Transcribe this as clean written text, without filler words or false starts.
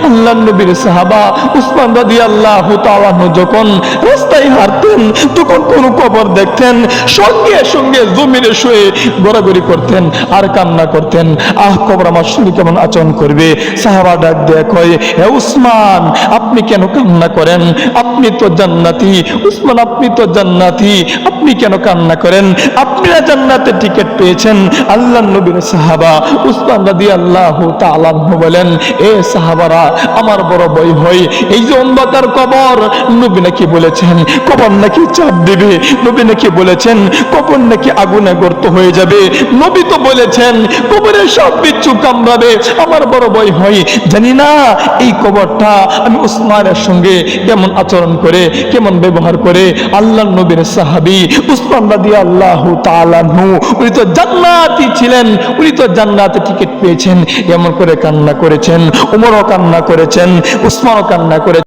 আল্লাহর নবীর সাহাবা উসমান রাদিয়াল্লাহু তাআলা যখন রাস্তায় হাঁটতেন তখন কোন কবর দেখতেন সঙ্গে সঙ্গে জমিনে শুয়ে গড়াগড়ি করতেন আর কান্না করতেন। কবর আমার সঙ্গে কেমন আচরণ করবে? সাহাবা ডাক দেয়া কয়, হে উসমান, আপনি কেন কান্না করেন? আপনি তো জান্নাতি। উসমান, আপনি তো জান্নাতি, আপনি কেন কান্না করেন? আপনারা জান্নাতের টিকিট পেয়েছেন। আল্লাহর নবীর সাহাবা উসমান রাদিয়াল্লাহু তাআলা বলেন, এ সাহাবারা, আমার বড় ভয় হয় এই যে অন্ধকার কবর। নবী নাকি বলেছেন কবর নাকি চাপ দিবে, নবী নাকি বলেছেন কবর নাকি আগুনে গর্ত হয়ে যাবে, নবী তো বলেছেন কবরের সব বিচ্ছু কামড়াবে। আমার বড় ভয় হয়, জানি না এই কবরটা আমি উসমানের সঙ্গে কেমন আচরণ করে, কেমন ব্যবহার করে। আল্লাহর নবীর সাহাবী উসমান রাদিয়াল্লাহু তাআলা উনি তো জান্নাতি ছিলেন, উনি তো জান্নাতে টিকিট পেয়েছেন। এমন করে কান্না করেছেন, ওমরও কান্না করেছেন, উসমানও কান্না করেছেন।